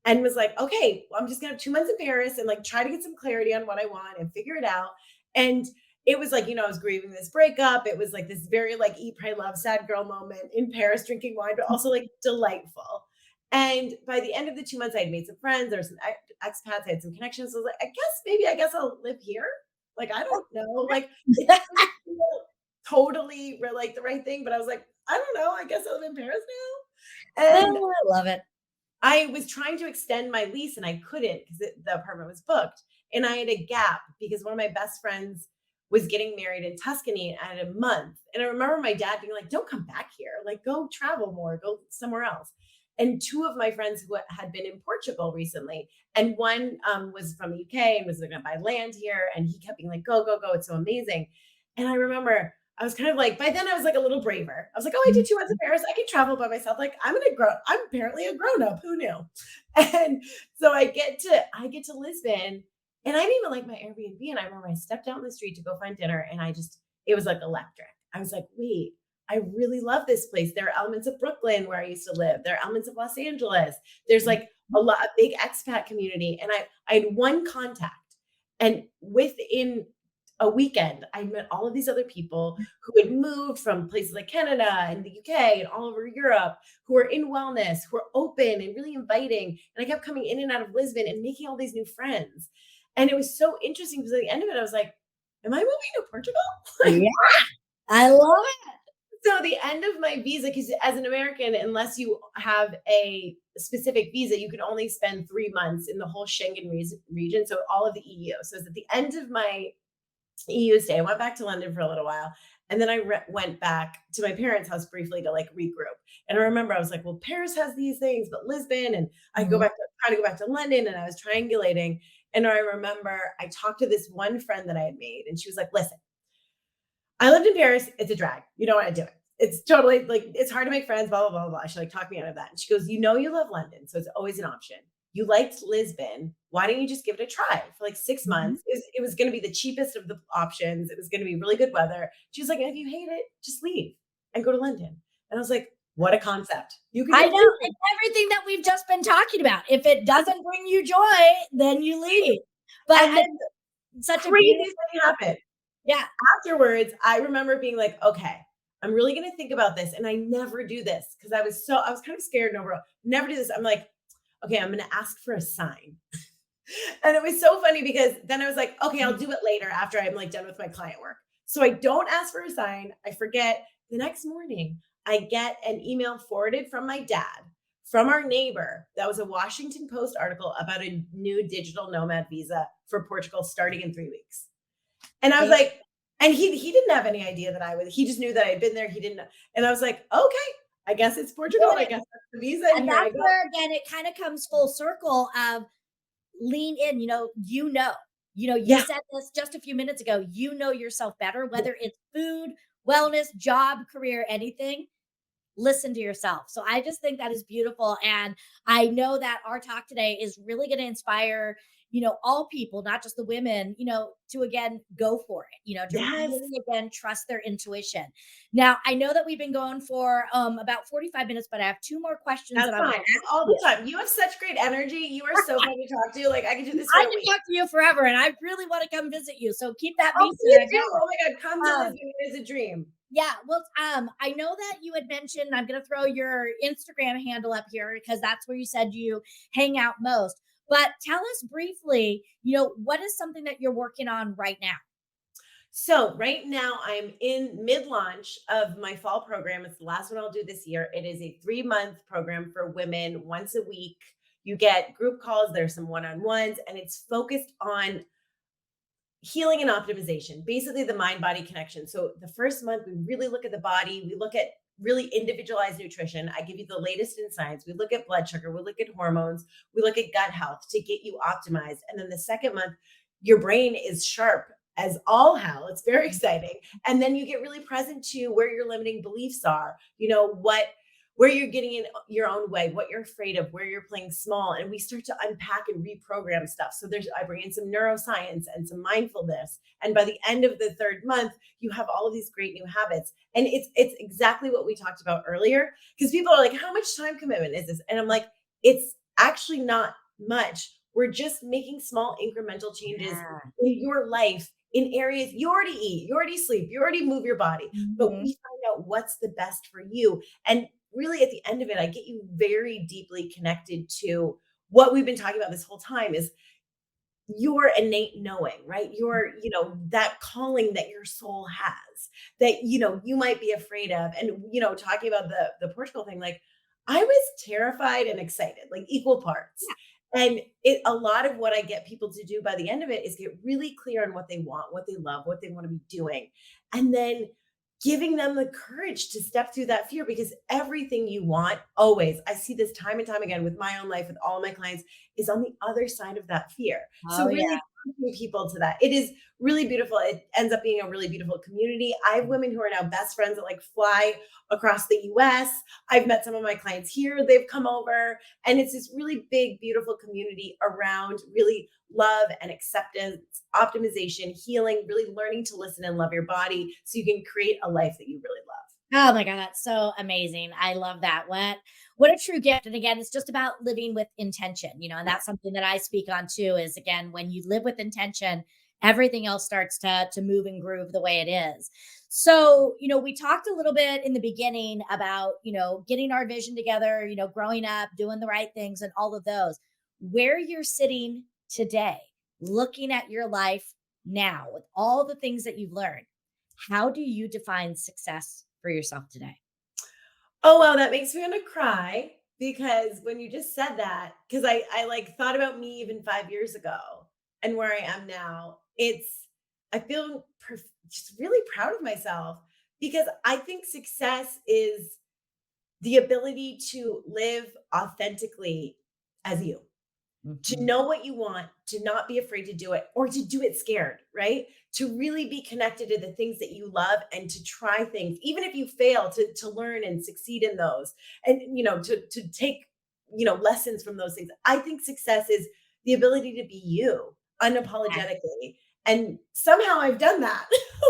Speaker 2: and was like, okay, well, I'm just gonna have 2 months in Paris and like try to get some clarity on what I want and figure it out. And it was like, I was grieving this breakup. It was like this very like eat, pray, love, sad girl moment in Paris, drinking wine, but also like delightful. And by the end of the 2 months, I had made some friends. There were some expats. I had some connections. So I was like, I guess I'll live here. Like, I don't know. Like, it didn't feel totally like the right thing, but I was like, I don't know. I guess I live in Paris now. And
Speaker 1: Oh, I love it.
Speaker 2: I was trying to extend my lease and I couldn't because the apartment was booked. And I had a gap because one of my best friends was getting married in Tuscany and I had a month. And I remember my dad being like, don't come back here. Like, go travel more, go somewhere else. And two of my friends who had been in Portugal recently, and one was from the UK and was going to buy land here. And he kept being like, go, go, go. It's so amazing. And I remember I was kind of like, by then I was like a little braver. I was like, oh, I did 2 months in Paris. I can travel by myself. Like I'm apparently a grown up. Who knew? And so I get to Lisbon and I didn't even like my Airbnb. And I remember I stepped out in the street to go find dinner and it was like electric. I was like, wait, I really love this place. There are elements of Brooklyn where I used to live. There are elements of Los Angeles. There's like a big expat community. And I had one contact. And within a weekend, I met all of these other people who had moved from places like Canada and the UK and all over Europe, who are in wellness, who are open and really inviting. And I kept coming in and out of Lisbon and making all these new friends. And it was so interesting because at the end of it, I was like, am I moving to Portugal?
Speaker 1: Yeah, I love it.
Speaker 2: So the end of my visa, because as an American, unless you have a specific visa, you can only spend 3 months in the whole Schengen region. So all of the EU. So it's at the end of my EU stay. I went back to London for a little while. And then I went back to my parents' house briefly to like regroup. And I remember I was like, well, Paris has these things, but Lisbon, and I go
Speaker 1: Mhm.
Speaker 2: back to try to go back to London. And I was triangulating. And I remember I talked to this one friend that I had made, and she was like, listen, I lived in Paris. It's a drag. You don't want to do it. It's totally like, it's hard to make friends, blah, blah, blah, blah. She like talked me out of that. And she goes, you know, you love London. So it's always an option. You liked Lisbon. Why don't you just give it a try for like 6 months?
Speaker 1: Mhm.
Speaker 2: It was going to be the cheapest of the options. It was going to be really good weather. She was like, if you hate it, just leave and go to London. And I was like, what a concept. You can
Speaker 1: I
Speaker 2: just
Speaker 1: know,
Speaker 2: leave.
Speaker 1: it's everything that we've just been talking about. If it doesn't bring you joy, then you leave. But
Speaker 2: And
Speaker 1: I
Speaker 2: then
Speaker 1: such a
Speaker 2: crazy
Speaker 1: beautiful
Speaker 2: thing happened.
Speaker 1: yeah.
Speaker 2: Afterwards, I remember being like, okay, I'm really going to think about this. And I never do this because I was kind of scared and overall. Never do this. I'm like, okay, I'm going to ask for a sign. And it was so funny because then I was like, okay, I'll do it later after I'm like done with my client work. So I don't ask for a sign. I forget. The next morning, I get an email forwarded from my dad, from our neighbor. That was a Washington Post article about a new digital nomad visa for Portugal starting in 3 weeks. And I was like, and he didn't have any idea that I would, he just knew that I had been there. He didn't know. And I was like, okay, I guess it's Portugal. I guess that's the visa. And
Speaker 1: And
Speaker 2: here I
Speaker 1: that's
Speaker 2: go.
Speaker 1: where again it kind of comes full circle of lean in, you
Speaker 2: Yeah.
Speaker 1: said this just a few minutes ago, you know yourself better, whether it's food, wellness, job, career, anything. Listen to yourself. So I just think that is beautiful. And I know that our talk today is really going to inspire, all people, not just the women, to again go for it, to
Speaker 2: Yes.
Speaker 1: really again trust their intuition. Now, I know that we've been going for about 45 minutes, but I have two more questions that
Speaker 2: That's
Speaker 1: I want
Speaker 2: fine.
Speaker 1: to ask
Speaker 2: All
Speaker 1: you.
Speaker 2: the time. You have such great energy. You are so fun to talk to. Like I could do this for
Speaker 1: I
Speaker 2: a
Speaker 1: can
Speaker 2: week.
Speaker 1: talk to you forever, and I really want to come visit you. So keep that
Speaker 2: Oh,
Speaker 1: visa
Speaker 2: please do.
Speaker 1: going.
Speaker 2: Oh my God. Come to
Speaker 1: Um,
Speaker 2: Lisbon. It is a dream.
Speaker 1: Yeah, well, I know that you had mentioned, I'm gonna throw your Instagram handle up here because that's where you said you hang out most. But tell us briefly, what is something that you're working on right now?
Speaker 2: So right now I'm in mid-launch of my fall program. It's the last one I'll do this year. It is a 3-month program for women once a week. You get group calls, there's some one-on-ones, and it's focused on healing and optimization, basically the mind body connection. So the first month, we really look at the body, we look at really individualized nutrition. I give you the latest in science. We look at blood sugar, we look at hormones, we look at gut health to get you optimized. And then the second month, your brain is sharp as all hell. It's very exciting. And then you get really present to where your limiting beliefs are, where you're getting in your own way, what you're afraid of, where you're playing small. And we start to unpack and reprogram stuff. So I bring in some neuroscience and some mindfulness. And by the end of the third month, you have all of these great new habits. And it's exactly what we talked about earlier. Because people are like, how much time commitment is this? And I'm like, it's actually not much. We're just making small incremental changes
Speaker 1: Yeah.
Speaker 2: in your life in areas you already eat, you already sleep, you already move your body, but we
Speaker 1: Mhm.
Speaker 2: find out what's the best for you. And really at the end of it, I get you very deeply connected to what we've been talking about this whole time is your innate knowing, right? That calling that your soul has that, you might be afraid of. And, talking about the Portugal thing, like I was terrified and excited, like equal parts. And a lot of what I get people to do by the end of it is get really clear on what they want, what they love, what they want to be doing. And then giving them the courage to step through that fear because everything you want always, I see this time and time again with my own life, with all my clients, is on the other side of that fear. So
Speaker 1: Oh
Speaker 2: really
Speaker 1: yeah.
Speaker 2: taking people to that. It is really beautiful. It ends up being a really beautiful community. I have women who are now best friends that like fly across the US. I've met some of my clients here. They've come over, and it's this really big, beautiful community around really love and acceptance, optimization, healing, really learning to listen and love your body so you can create a life that you really love.
Speaker 1: Oh my God, that's so amazing. I love that. What a true gift. And again, it's just about living with intention, and that's something that I speak on too, is again, when you live with intention, everything else starts to move and groove the way it is. So, we talked a little bit in the beginning about, getting our vision together, growing up, doing the right things and all of those. Where you're sitting today, looking at your life now with all the things that you've learned, how do you define success for yourself today?
Speaker 2: Oh, wow, that makes me wanna cry because when you just said that, because I, like, thought about me even 5 years ago and where I am now, I feel just really proud of myself because I think success is the ability to live authentically as you. To
Speaker 1: Mhm.
Speaker 2: know what you want, to not be afraid to do it, or to do it scared, right? To really be connected to the things that you love and to try things, even if you fail, to learn and succeed in those, and to take lessons from those things. I think success is the ability to be you unapologetically, and somehow I've done that.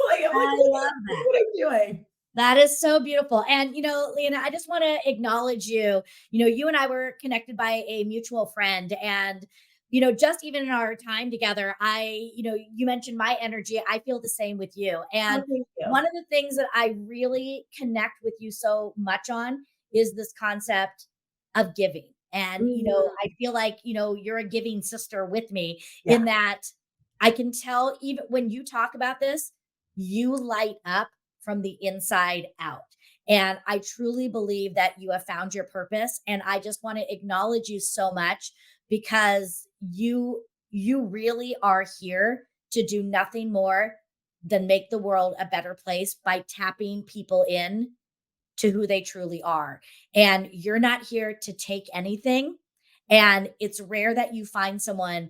Speaker 2: Like I'm like,
Speaker 1: I love
Speaker 2: look
Speaker 1: that.
Speaker 2: what I'm doing.
Speaker 1: That is so beautiful. And, Leanna, I just want to acknowledge you. You and I were connected by a mutual friend. And, just even in our time together, you mentioned my energy. I feel the same with you.
Speaker 2: Oh,
Speaker 1: And
Speaker 2: thank you.
Speaker 1: one of the things that I really connect with you so much on is this concept of giving. And,
Speaker 2: Mhm.
Speaker 1: I feel like, you're a giving sister with me
Speaker 2: Yeah,
Speaker 1: in that I can tell even when you talk about this, you light up from the inside out. And I truly believe that you have found your purpose. And I just want to acknowledge you so much because you really are here to do nothing more than make the world a better place by tapping people in to who they truly are. And you're not here to take anything. And it's rare that you find someone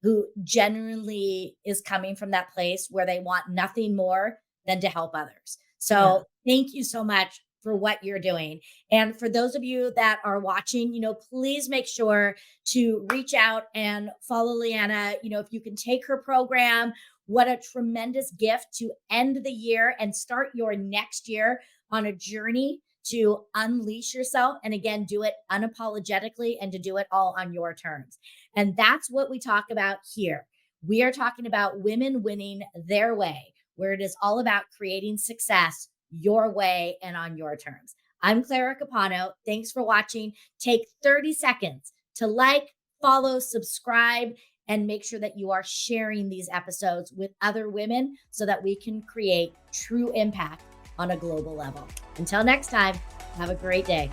Speaker 1: who genuinely is coming from that place where they want nothing more than to help others.
Speaker 2: yeah.
Speaker 1: So thank you so much for what you're doing. And for those of you that are watching, please make sure to reach out and follow Lianna. If you can take her program, what a tremendous gift to end the year and start your next year on a journey to unleash yourself. And again, do it unapologetically and to do it all on your terms. And that's what we talk about here. We are talking about women winning their way, where it is all about creating success your way and on your terms. I'm Clara Capano. Thanks for watching. Take 30 seconds to like, follow, subscribe, and make sure that you are sharing these episodes with other women so that we can create true impact on a global level. Until next time, have a great day.